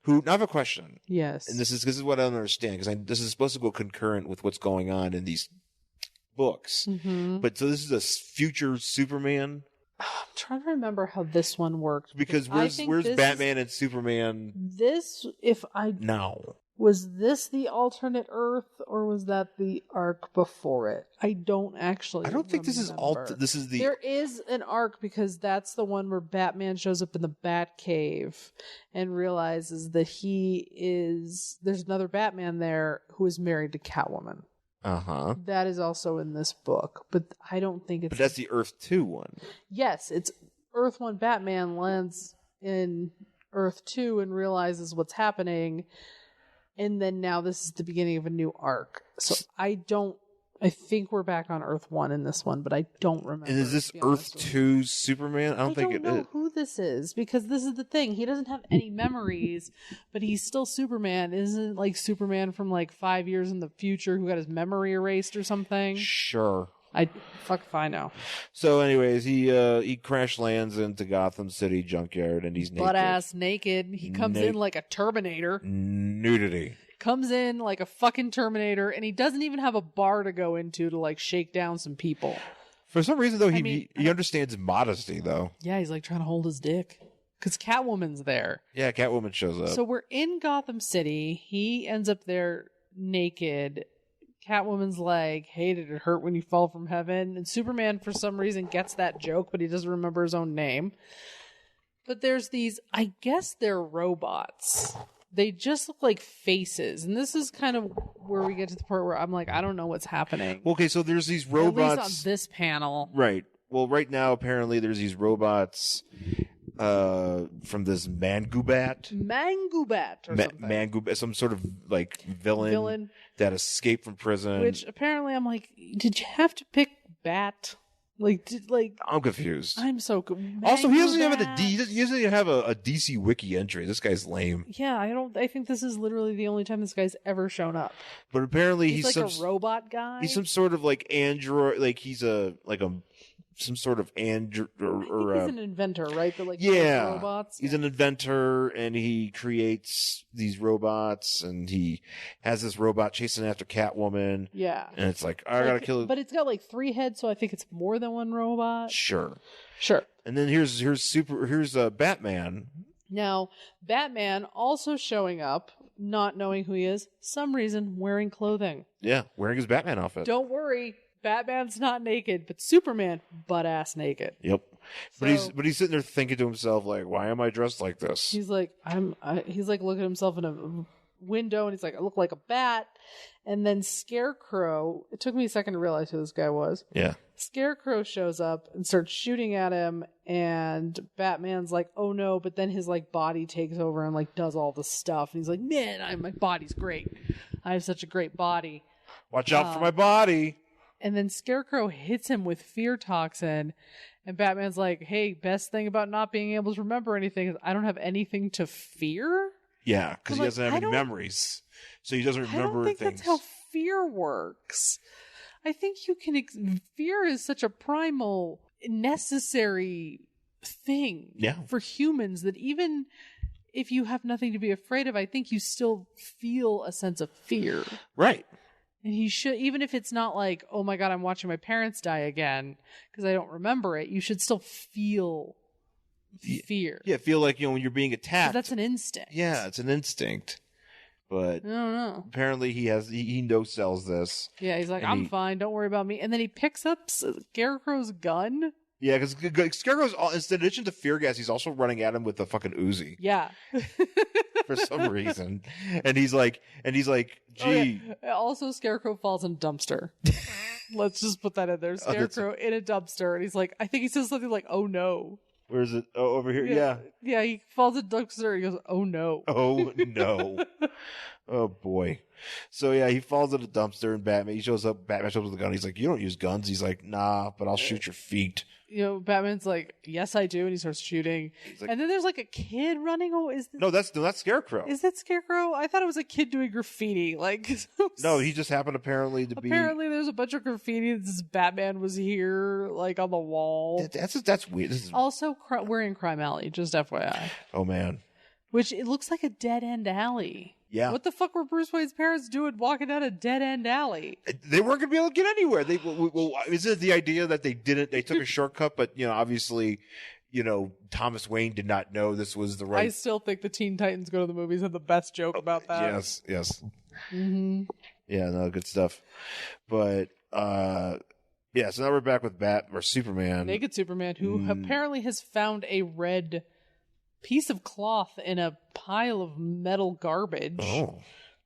who, now I have a question. Yes. And this is what I don't understand, because this is supposed to go concurrent with what's going on in these books. Mm-hmm. But so this is a future Superman. trying to remember how this one worked. Because where's Batman and Superman? Now. Was this the alternate Earth, or was that the arc before it? I don't think this is this is the... There is an arc, because that's the one where Batman shows up in the Batcave and realizes that there's another Batman there who is married to Catwoman. Uh-huh. That is also in this book, but I don't think it's... But that's the Earth 2 one. Yes, it's Earth 1 Batman lands in Earth 2 and realizes what's happening. And then now this is the beginning of a new arc. So I think we're back on Earth 1 in this one, but I don't remember. And is this Earth 2 Superman? I don't know who this is, because this is the thing. He doesn't have any memories, but he's still Superman. Isn't like Superman from like 5 years in the future who got his memory erased or something? Sure. Fuck if I know. So anyways, he crash lands into Gotham City junkyard, and he's naked. Butt-ass naked. He comes in like a Terminator. Nudity. Comes in like a fucking Terminator, and he doesn't even have a bar to go into to like shake down some people. For some reason, though, he understands modesty, though. Yeah, he's like trying to hold his dick. Because Catwoman's there. Yeah, Catwoman shows up. So we're in Gotham City. He ends up there naked. Catwoman's like, hey, did it hurt when you fall from heaven? And Superman, for some reason, gets that joke, but he doesn't remember his own name. But there's these, I guess they're robots. They just look like faces. And this is kind of where we get to the part where I'm like, I don't know what's happening. Okay, so there's these robots. At least on this panel. Right. Well, right now, apparently, there's these robots from this Mangubat or something. Mangubat, some sort of like villain that escaped from prison. Which apparently I'm like, did you have to pick Bat? I'm confused. I'm so also, he doesn't even have a DC wiki entry. This guy's lame. Yeah, I think this is literally the only time this guy's ever shown up. But apparently he's like a robot guy. He's some sort of like android. Like he's some sort of android. He's an inventor, right? But like robots. He's an inventor, and he creates these robots, and he has this robot chasing after Catwoman. Yeah, and it's like, I gotta kill it. But it's got like 3 heads, so I think it's more than one robot. Sure. And then here's Batman. Now, Batman also showing up, not knowing who he is, some reason wearing clothing. Yeah, wearing his Batman outfit. Don't worry. Batman's not naked, but Superman butt-ass naked. Yep. But he's sitting there thinking to himself, like, why am I dressed like this? He's like, he's like looking at himself in a window, and he's like, I look like a bat. And then Scarecrow, it took me a second to realize who this guy was. Yeah. Scarecrow shows up and starts shooting at him, and Batman's like, oh no, but then his like body takes over and like does all the stuff. And he's like, man, my body's great. I have such a great body. Watch out for my body. And then Scarecrow hits him with fear toxin. And Batman's like, hey, best thing about not being able to remember anything is I don't have anything to fear? Yeah, because he doesn't have any memories. So he doesn't remember things. I don't think that's how fear works. I think you can... Fear is such a primal, necessary thing for humans that even if you have nothing to be afraid of, I think you still feel a sense of fear. Right. And he should, even if it's not like, oh my God, I'm watching my parents die again because I don't remember it, you should still feel fear. Yeah, feel like, when you're being attacked. That's an instinct. Yeah, it's an instinct. But I don't know. Apparently he no-sells this. Yeah, he's like, I'm fine, don't worry about me. And then he picks up Scarecrow's gun. Yeah, because Scarecrow's, in addition to fear gas, he's also running at him with a fucking Uzi. Yeah. For some reason. And he's like, gee. Oh, yeah. Also, Scarecrow falls in a dumpster. Let's just put that in there. Scarecrow in a dumpster. And he's like, I think he says something like, oh no. Where is it? Oh, over here? Yeah. Yeah, he falls in a dumpster and he goes, oh no. Oh no. Oh boy. So yeah, he falls in a dumpster and Batman shows up with a gun. He's like, you don't use guns. He's like, nah, but I'll shoot your feet. Batman's like, yes, I do. And he starts shooting. Like, and then there's like a kid running. Oh, No, that's Scarecrow. Is that Scarecrow? I thought it was a kid doing graffiti. No, he just happened apparently there's a bunch of graffiti. This is Batman was here, like on the wall. That's weird. Also, we're in Crime Alley, just FYI. Oh man. Which it looks like a dead end alley. Yeah. What the fuck were Bruce Wayne's parents doing walking down a dead-end alley? They weren't going to be able to get anywhere. Is it the idea that they took a shortcut, but, obviously, Thomas Wayne did not know this was the right. I still think the Teen Titans Go to the Movies had the best joke about that. Yes. Mm-hmm. Yeah, no, good stuff. But, so now we're back with Superman. Naked Superman, who apparently has found a red piece of cloth in a pile of metal garbage. Oh.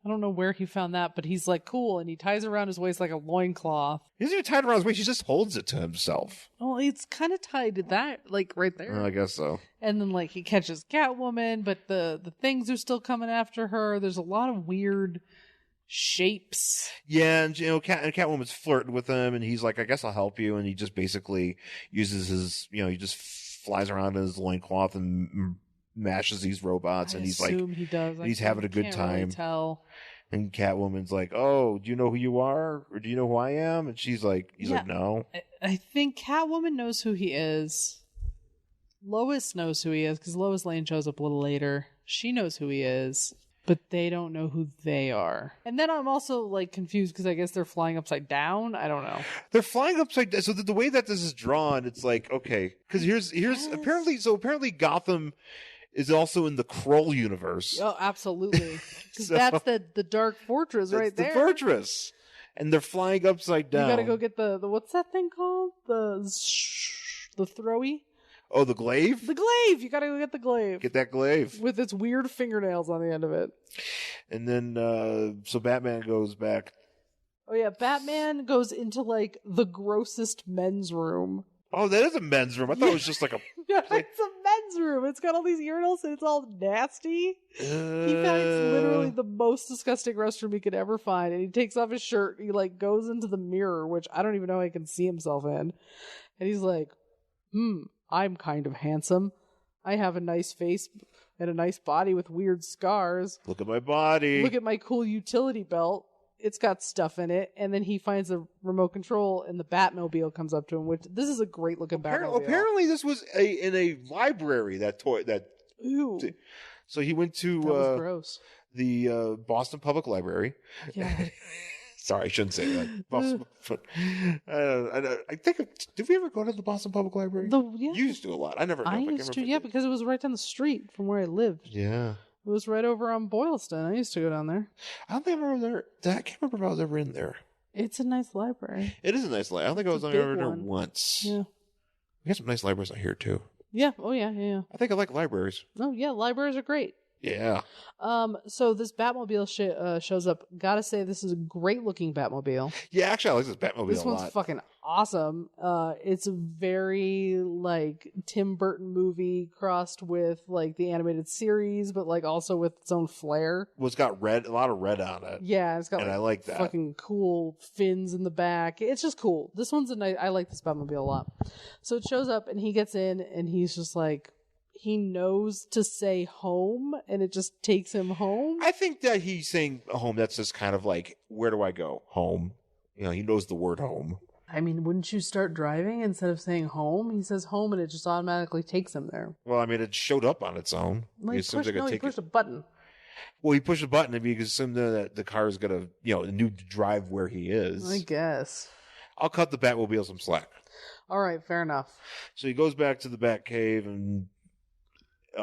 I don't know where he found that, but he's like, cool, and he ties it around his waist like a loincloth. He doesn't even tie it around his waist, he just holds it to himself. Well, it's kind of tied to that, like, right there. I guess so. And then, like, he catches Catwoman, but the things are still coming after her. There's a lot of weird shapes. Yeah, and, Catwoman's flirting with him, and he's like, I guess I'll help you, and he just basically uses his, he just flies around in his loincloth and mashes these robots, and he's like, he does. He's having a good can't time. Really tell. And Catwoman's like, "Oh, do you know who you are, or do you know who I am?" And he's like, "No." I think Catwoman knows who he is. Lois knows who he is because Lois Lane shows up a little later. She knows who he is, but they don't know who they are. And then I'm also like confused because I guess they're flying upside down. I don't know. They're flying upside down. So the way that this is drawn, it's like, okay, because here's apparently Gotham is also in the Krull universe. Oh, absolutely. Because that's the Dark Fortress right there. The fortress. And they're flying upside down. You gotta go get the what's that thing called? The throwy? Oh, the glaive? The glaive! You gotta go get the glaive. Get that glaive. With its weird fingernails on the end of it. And then, so Batman goes back. Oh yeah, Batman goes into like the grossest men's room. Oh, that is a men's room. I thought it was just like a... No, it's a men's room. It's got all these urinals and it's all nasty. He finds literally the most disgusting restroom he could ever find, and he takes off his shirt. He like goes into the mirror, which I don't even know how he can see himself in, and he's like, I'm kind of handsome. I have a nice face and a nice body with weird scars. Look at my body. Look at my cool utility belt. It's got stuff in it. And then he finds a remote control and the Batmobile comes up to him, which this is a great looking Batmobile. Apparently this was in a library, Ew. So he went to That was gross. The Boston Public Library. Yeah. Sorry, I shouldn't say that. Boston, I think, did we ever go to the Boston Public Library? Yeah. You used to a lot. I used to, because it was right down the street from where I lived. Yeah. It was right over on Boylston. I used to go down there. I don't think I remember there. I can't remember if I was ever in there. It's a nice library. It is a nice library. I don't think I was ever in there once. Yeah. We got some nice libraries out here, too. Yeah. Oh, yeah. I think I like libraries. Oh, yeah. Libraries are great. Yeah. So this Batmobile shows up. Gotta say, this is a great looking Batmobile. Yeah, actually, I like this Batmobile a lot. This one's fucking awesome. It's a very like Tim Burton movie crossed with like the animated series, but like also with its own flair. Well, it's got a lot of red on it. Yeah, it's got and I like that. Fucking cool fins in the back. It's just cool. This one's a nice. I like this Batmobile a lot. So it shows up and he gets in and he's just like. He knows to say home, and it just takes him home. I think that he's saying home. That's just kind of like, where do I go? Home. He knows the word home. I mean, wouldn't you start driving instead of saying home? He says home, and it just automatically takes him there. Well, I mean, it showed up on its own. Well, he pushed a button. Well, he pushed a button and because assumed that the car is going to, new drive where he is. I guess. I'll cut the Batmobile some slack. All right, fair enough. So he goes back to the Batcave and... Look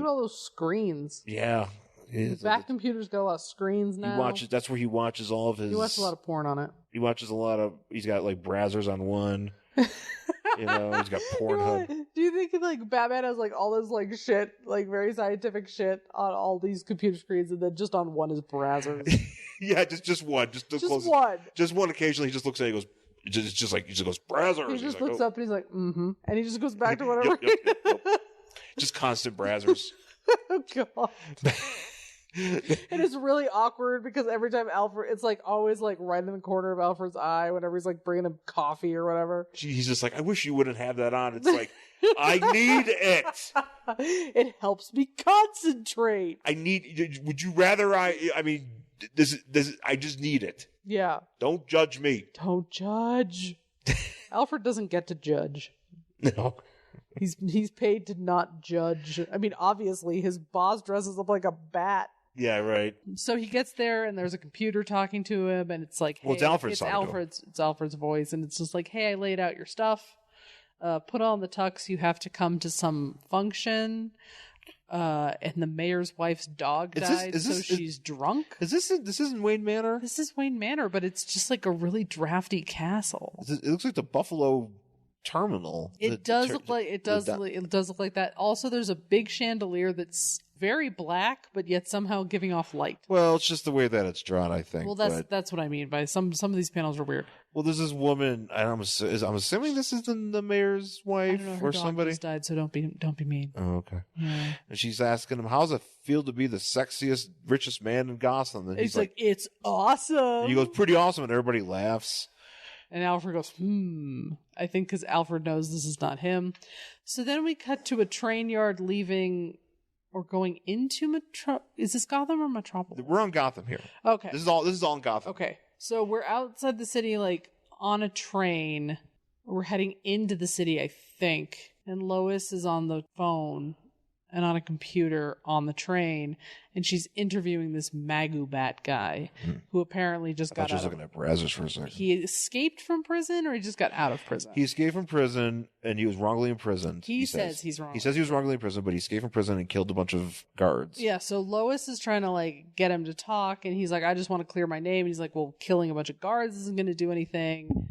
at all those screens. Yeah. The back computer's got a lot of screens now. That's where he watches all of his... He watches a lot of porn on it. He watches a lot of... He's got like Brazzers on one. He's got Pornhub. Do you think like Batman has like all this like shit, like very scientific shit on all these computer screens, and then just on one is Brazzers? Yeah, just one. Just one. Just one. Occasionally, he just looks at it and goes... He just goes, Brazzers. He just looks up and he's like, mm-hmm. And he just goes back to whatever. Yep. Just constant Brazzers. Oh, God. And it's really awkward because every time Alfred, it's like always like right in the corner of Alfred's eye whenever he's like bringing him coffee or whatever. He's just like, I wish you wouldn't have that on. It's like, I need it. It helps me concentrate. Would you rather I mean, this I just need it. Yeah. Don't judge me. Don't judge. Alfred doesn't get to judge. No. He's paid to not judge. I mean, obviously, his boss dresses up like a bat. Yeah, right. So he gets there, and there's a computer talking to him, and it's like, hey, Well, it's Alfred's talking to him. It's Alfred's voice, and it's just like, hey, I laid out your stuff. Put on the tux. You have to come to some function. And the mayor's wife's dog died, so she's drunk. This isn't Wayne Manor? This is Wayne Manor, but it's just like a really drafty castle. It looks like the Buffalo Terminal. It does look like that. Also, there's a big chandelier that's very black, but yet somehow giving off light. Well, it's just the way that it's drawn, I think. Well, that's what I mean by some of these panels are weird. Well, there's this woman. I'm assuming this is the mayor's wife I don't know, her or dog somebody. just died, so don't be mean. Oh, okay. Yeah. And she's asking him, "How's it feel to be the sexiest, richest man in Gotham?" And He's like, it's awesome. and he goes, "Pretty awesome," and everybody laughs. And Alfred goes, I think because Alfred knows this is not him. So then we cut to a train yard leaving or going into is this Gotham or Metropolis? We're on Gotham here. Okay. This is all in Gotham. Okay. So we're outside the city, like on a train. We're heading into the city, I think. And Lois is on the phone and on a computer on the train, and she's interviewing this Magubat guy who apparently just got out. Just looking at Brazzers for a second. He escaped from prison, or he just got out of prison? He escaped from prison, and he was wrongly imprisoned. He says he's wrong. He says he was wrongly imprisoned, but he escaped from prison and killed a bunch of guards. Yeah, so Lois is trying to like get him to talk, and he's like, I just want to clear my name. And he's like, well, killing a bunch of guards isn't going to do anything.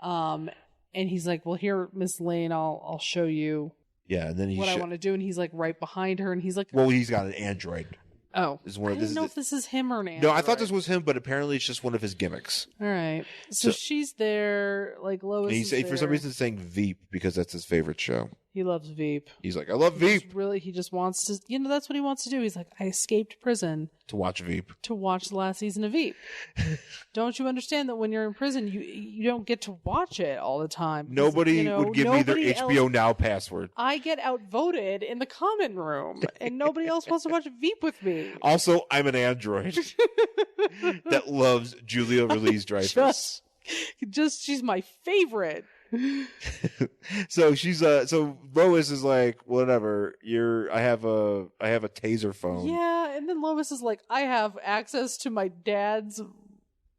And he's like, well, here, Miss Lane, I'll show you. Yeah, and then what I want to do, and he's like right behind her, and he's like, well, he's got an android. Oh, I didn't know if this is him or an android. No, I thought this was him, but apparently it's just one of his gimmicks. All right, so she's there, like Lois. He's for some reason saying Veep because that's his favorite show. He loves Veep. He's like, I love Veep. He just wants to, that's what he wants to do. He's like, I escaped prison to watch Veep. To watch the last season of Veep. Don't you understand that when you're in prison, you don't get to watch it all the time? Nobody would give me their HBO Now password. I get outvoted in the common room, and nobody else wants to watch Veep with me. Also, I'm an android that loves Julia Louis-Dreyfus. Just she's my favorite. So she's so Lois is like, whatever, I have a taser phone. Yeah, and then Lois is like, I have access to my dad's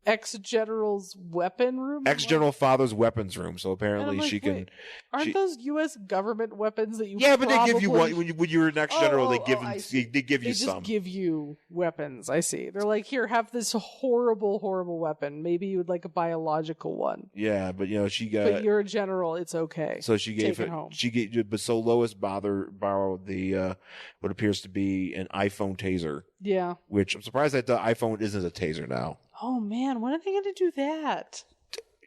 ex-general's weapon room. Ex-general father's weapons room. So apparently like, she can. Aren't those U.S. government weapons that you? Yeah, but they give you one when you're an ex-general. They give you some. They just give you weapons. I see. They're like, here, have this horrible, horrible weapon. Maybe you would like a biological one. Yeah, but she got. But you're a general. It's okay. So she gave it home. But so Lois borrowed the what appears to be an iPhone taser. Yeah. Which I'm surprised that the iPhone isn't a taser now. Oh man, when are they going to do that?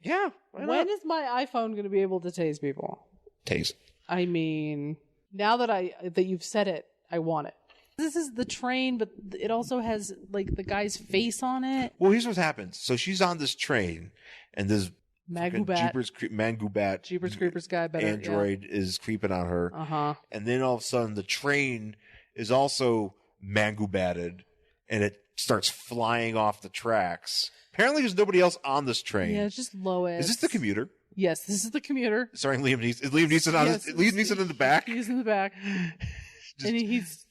Yeah. When is my iPhone going to be able to tase people? Tase. I mean, now that you've said it, I want it. This is the train, but it also has like the guy's face on it. Well, here's what happens. So she's on this train, and this Magubat, Jeepers Creepers guy, android is creeping on her. And then all of a sudden, the train is also Magubatted, and it starts flying off the tracks. Apparently, there's nobody else on this train. Yeah, it's just Lois. Is this the commuter? Yes, this is the commuter. Starring Liam Neeson. Is Liam Neeson on Liam Neeson in the back? He's in the back. And he's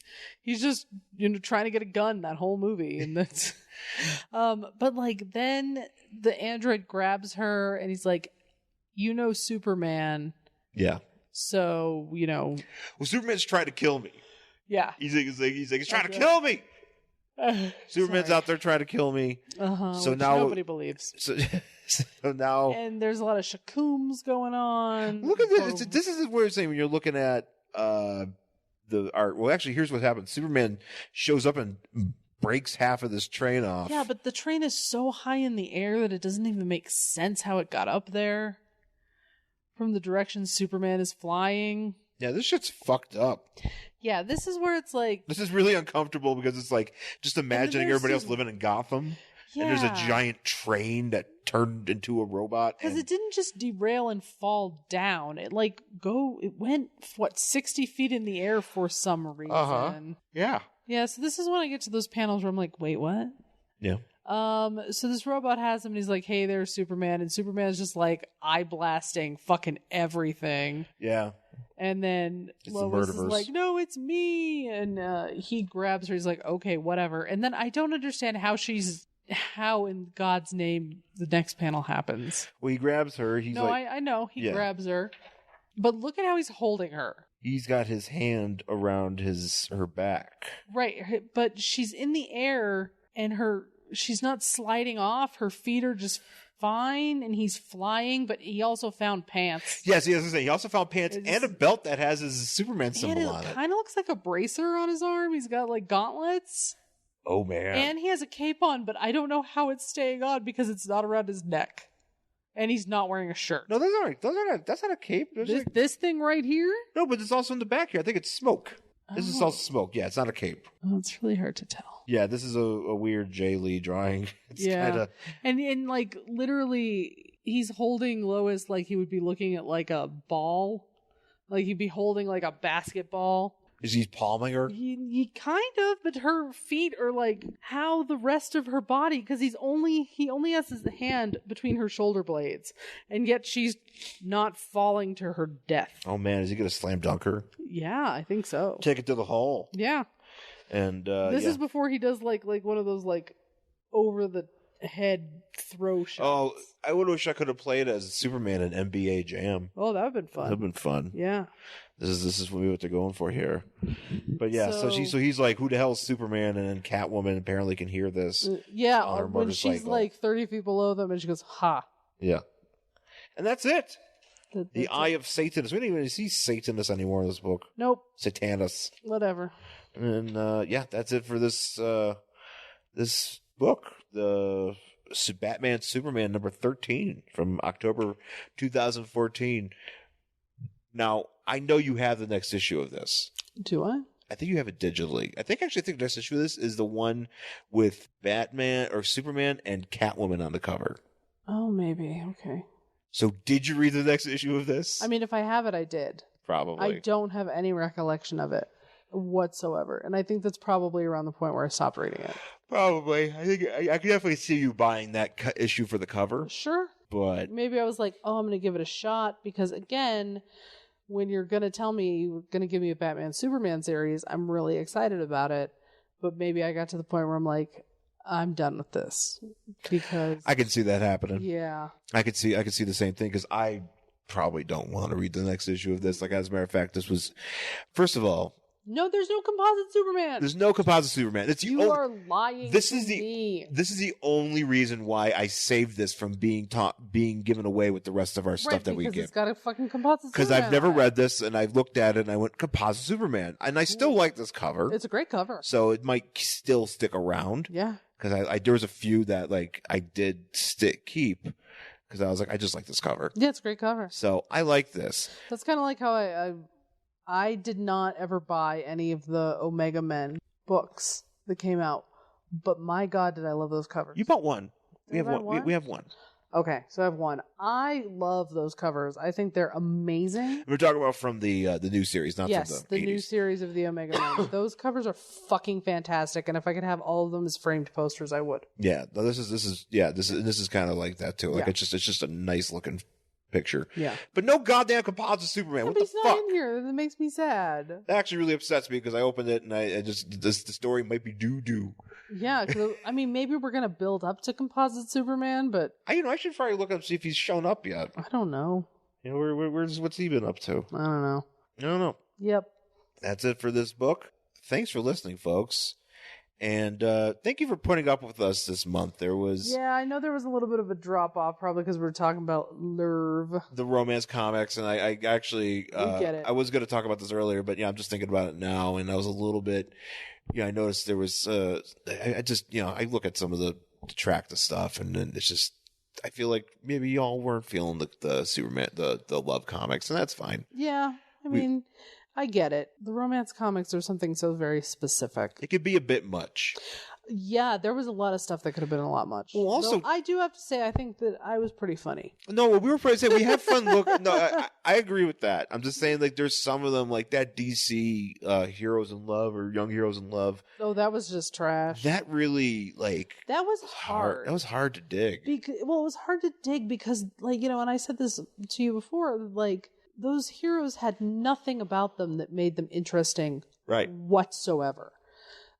just trying to get a gun that whole movie, and that's but like then the android grabs her and he's like, Superman. Yeah. So, well, Superman's trying to kill me. Yeah. He's trying to kill me. Superman's out there trying to kill me. So now nobody believes. So now, and there's a lot of shakooms going on. Look at this. This is what you're saying when you're looking at the art. Well, actually, here's what happens. Superman shows up and breaks half of this train off. Yeah, but the train is so high in the air that it doesn't even make sense how it got up there from the direction Superman is flying. Yeah, this shit's fucked up. Yeah, this is where it's like... This is really uncomfortable because it's like just imagining everybody else living in Gotham. Yeah. And there's a giant train that turned into a robot. Because it didn't just derail and fall down. It went, 60 feet in the air for some reason. Yeah. Yeah, so this is when I get to those panels where I'm like, wait, what? Yeah. So this robot has him and he's like, hey, there's Superman. And Superman's just like eye blasting fucking everything. Yeah. And then It's the Lois is murderverse. like, no, it's me. And he grabs her. He's like, okay, whatever. And then I don't understand how in God's name the next panel happens. Well, he grabs her. He's No, like, I know. He Yeah. grabs her. But look at how he's holding her. he's got his hand around her back. Right. But she's in the air and she's not sliding off. Her feet are just fine and he's flying, but he also found pants. Yes, he also found pants and a belt that has his Superman symbol And on it it. kind of looks like a bracer on his arm. He's got like gauntlets. Oh, man. And he has a cape on, but I don't know how it's staying on because it's not around his neck. And he's not wearing a shirt. No, that's not a cape. This thing right here? No, but it's also in the back here. I think it's smoke. This is all smoke. Yeah, it's not a cape. Oh, it's really hard to tell. Yeah, this is a weird Jay Lee drawing. It's Yeah. kinda... And like literally he's holding Lois like he would be looking at like a ball. Like he'd be holding like a basketball. Is he palming her? He kind of, but her feet are like how the rest of her body, because he only has his hand between her shoulder blades, and yet she's not falling to her death. Oh, man, is he going to slam dunk her? Yeah, I think so. Take it to the hole. Yeah. And This is before he does like one of those like over the head throw shots. Oh, I would wish I could have played as Superman in NBA Jam. Oh, that would have been That would have fun. been fun. Yeah. This is what they're going for here. But yeah, so he's like, who the hell is Superman? And then Catwoman apparently can hear this. Yeah, on her when she's motorcycle. like 30 feet below them and she goes, ha. Yeah. And that's it. The That's Eye it. of Satanus. We don't even see Satanus anymore in this book. Nope. Satanus. Whatever. And yeah, that's it for this this book. The Batman Superman number 13 from October 2014. Now, I know you have the next issue of this. Do I? I think you have it digitally. I think the next issue of this is the one with Batman or Superman and Catwoman on the cover. Oh, maybe. Okay. So did you read the next issue of this? I mean, if I have it, I did. Probably. I don't have any recollection of it whatsoever. And I think that's probably around the point where I stopped reading it. Probably. I think I can definitely see you buying that issue for the cover. Sure. But Maybe I was like, oh, I'm going to give it a shot because, again, when you're going to tell me you're going to give me a Batman Superman series, I'm really excited about it. But maybe I got to the point where I'm like, I'm done with this because I can see that happening. Yeah. I could see the same thing because I probably don't want to read the next issue of this. Like, as a matter of fact, this was, first of all, No, there's no composite Superman. there's no composite Superman. It's You are lying. This to is me. This is the only reason why I saved this from being given away with the rest of our stuff Right, that we because give. it's got a fucking composite Because Superman I've never on it. read this, and I looked at it, and I went, composite Superman. And I still like this cover. It's a great cover. So it might still stick around. Yeah. Because I there was a few that like I did keep because I was like, I just like this cover. Yeah, it's a great cover. So I like this. That's kind of like how I did not ever buy any of the Omega Men books that came out, but my God, did I love those covers. You bought one. We Did have I buy one. one? We have one. Okay, so I have one. I love those covers. I think they're amazing. We're talking about from the new series, not Yes, from the 80s. new series of the Omega Men. Those covers are fucking fantastic, and if I could have all of them as framed posters, I would. Yeah, no, this is kind of like that too. Like Yeah. it's just a nice looking picture. Yeah. But no goddamn composite Superman. Yeah, What but the he's not fuck? in here. That makes me sad. That actually really upsets me because I opened it and I just the story might be doo. Yeah, because I mean, maybe we're gonna build up to composite Superman, but I should probably look up and see if he's shown up yet. I don't know. You know, what's he been up to? I don't know. I don't know. Yep. That's it for this book. Thanks for listening, folks. And thank you for putting up with us this month. There was Yeah, I know there was a little bit of a drop off, probably because we were talking about Lerv. the romance comics, and I actually get it. I was going to talk about this earlier, but yeah, I'm just thinking about it now, and I was a little bit. I noticed there was I just I look at some of the track the stuff, and then it's just I feel like maybe y'all weren't feeling the Superman the love comics, and that's fine. Yeah, I mean, I get it. The romance comics are something so very specific. It could be a bit much. Yeah, there was a lot of stuff that could have been a lot much. Well, also- Though I do have to say, I think that I was pretty funny. No, we were probably saying we have fun. I agree with that. I'm just saying, like, there's some of them, like that DC Heroes in Love or Young Heroes in Love. Oh, that was just trash. That really, like, That was hard. That was hard to dig. Because, well, it was hard to dig because, like, and I said this to you before, like, those heroes had nothing about them that made them interesting Right. whatsoever.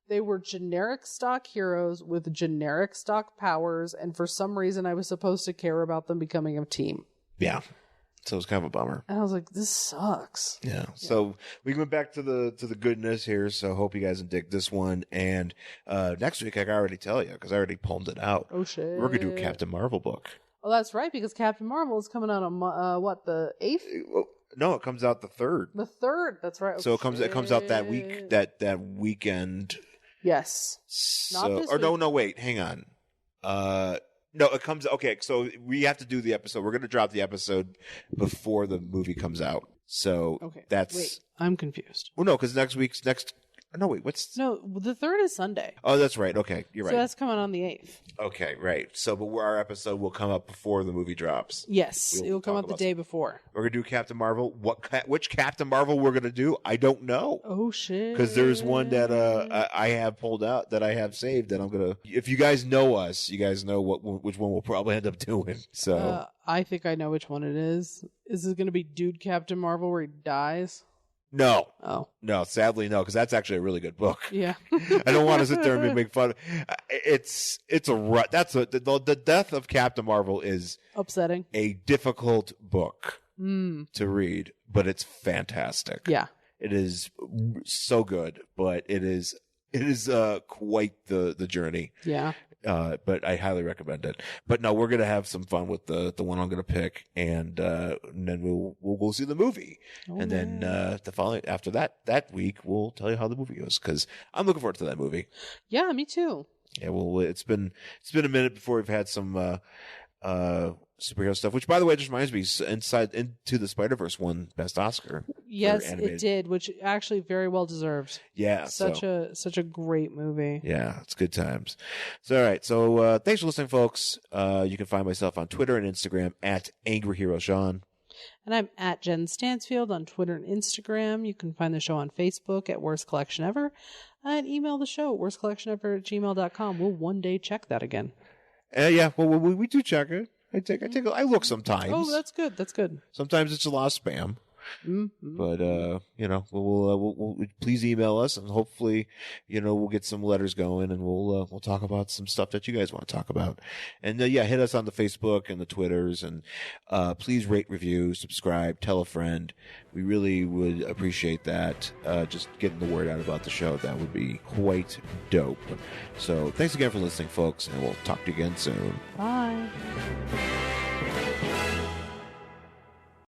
They were generic stock heroes with generic stock powers, and for some reason I was supposed to care about them becoming a team. Yeah. So it's kind of a bummer. And I was like, this sucks. Yeah. So we went back to the goodness here. So hope you guys dig this one. And next week I can already tell you because I already pulled it out. Oh shit. We're gonna do a Captain Marvel book. Oh, that's right, because Captain Marvel is coming out on the 8th? No, it comes out the 3rd. The 3rd. That's right. Oh, So it comes out that week that weekend. Yes. Not So this or week. no, wait, hang on. No, it comes okay. So we have to do the episode. We're gonna drop the episode before the movie comes out. So Okay. that's Wait, I'm confused. well, no, because next. No, wait, what's? No, the 3rd is Sunday. Oh, that's right. Okay, you're So right. that's coming on the 8th. Okay, right. So, but our episode will come up before the movie drops. Yes, We'll it will come talk out the about day before. We're gonna do Captain Marvel. Which Captain Marvel we're gonna do? I don't know. Oh shit! Because there's one that I have pulled out that I have saved that I'm gonna. If you guys know us, you guys know which one we'll probably end up doing. So I think I know which one it is. Is it going to be Dude Captain Marvel where he dies? no, sadly no, because that's actually a really good book. Yeah. I don't want to sit there and make fun. It's the death of Captain Marvel is Upsetting. a difficult book to read, but it's fantastic. Yeah. It is so good, but it is quite the journey. Yeah. But I highly recommend it. But no, we're gonna have some fun with the one I'm gonna pick, and then we'll go see the movie, and then the following after that week we'll tell you how the movie goes because I'm looking forward to that movie. Yeah, me too. Yeah, well, it's been a minute before we've had some superhero stuff. Which, by the way, just reminds me, Into the Spider-Verse won Best Oscar. Yes, it did, which actually very well deserved. Yeah, such a great movie. Yeah, it's good times. So, all right. So, thanks for listening, folks. You can find myself on Twitter and Instagram at Angry Hero Sean. And I'm at Jen Stansfield on Twitter and Instagram. You can find the show on Facebook at Worst Collection Ever. And email the show, worstcollectionever@gmail.com. We'll one day check that again. Yeah, well, we do check it. I look sometimes. Oh, that's good. That's good. Sometimes it's a lot of spam. Mm-hmm. But we'll please email us, and hopefully, we'll get some letters going, and we'll talk about some stuff that you guys want to talk about. And hit us on the Facebook and the Twitters, and please rate, review, subscribe, tell a friend. We really would appreciate that. Just getting the word out about the show, that would be quite dope. So thanks again for listening, folks, and we'll talk to you again soon. Bye.